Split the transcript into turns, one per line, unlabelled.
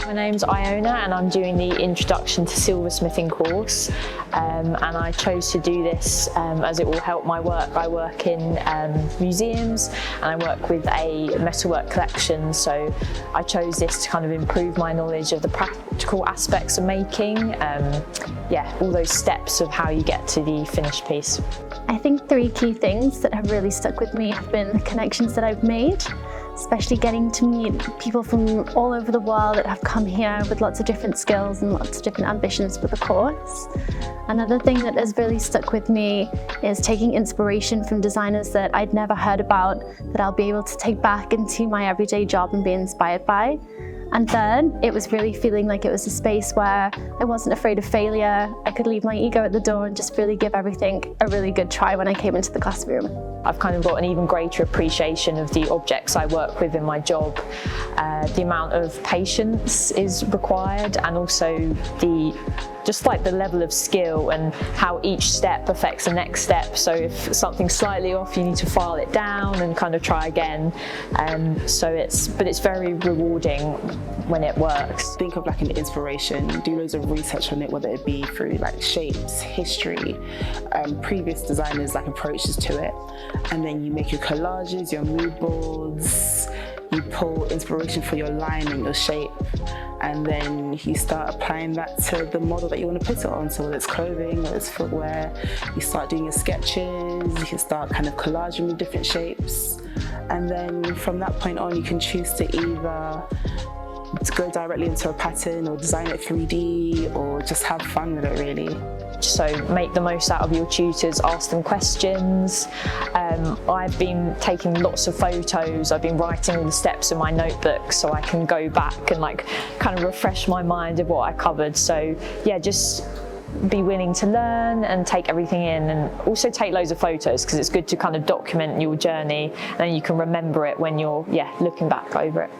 My name's Iona and I'm doing the Introduction to Silversmithing course, and I chose to do this as it will help my work. I work in museums and I work with a metalwork collection, so I chose this to kind of improve my knowledge of the practical aspects of making, all those steps of how you get to the finished piece.
I think 3 key things that have really stuck with me have been the connections that I've made, especially getting to meet people from all over the world that have come here with lots of different skills and lots of different ambitions for the course. Another thing that has really stuck with me is taking inspiration from designers that I'd never heard about, that I'll be able to take back into my everyday job and be inspired by. And third, it was really feeling like it was a space where I wasn't afraid of failure. I could leave my ego at the door and just really give everything a really good try when I came into the classroom.
I've kind of got an even greater appreciation of the objects I work with in my job. The amount of patience is required, and also just like the level of skill and how each step affects the next step. So if something's slightly off, you need to file it down and kind of try again. But it's very rewarding when it works.
Think of like an inspiration, do loads of research on it, whether it be through like shapes, history, previous designers' like approaches to it. And then you make your collages, your mood boards, you pull inspiration for your line and your shape, and then you start applying that to the model that you want to put it on. So whether it's clothing, whether it's footwear, you start doing your sketches, you can start kind of collaging with different shapes. And then from that point on, you can choose to either go directly into a pattern or design it 3D or just have fun with it really.
So make the most out of your tutors, ask them questions. I've been taking lots of photos, I've been writing all the steps in my notebook so I can go back and like kind of refresh my mind of what I covered. So yeah, just be willing to learn and take everything in, and also take loads of photos because it's good to kind of document your journey and then you can remember it when you're looking back over it.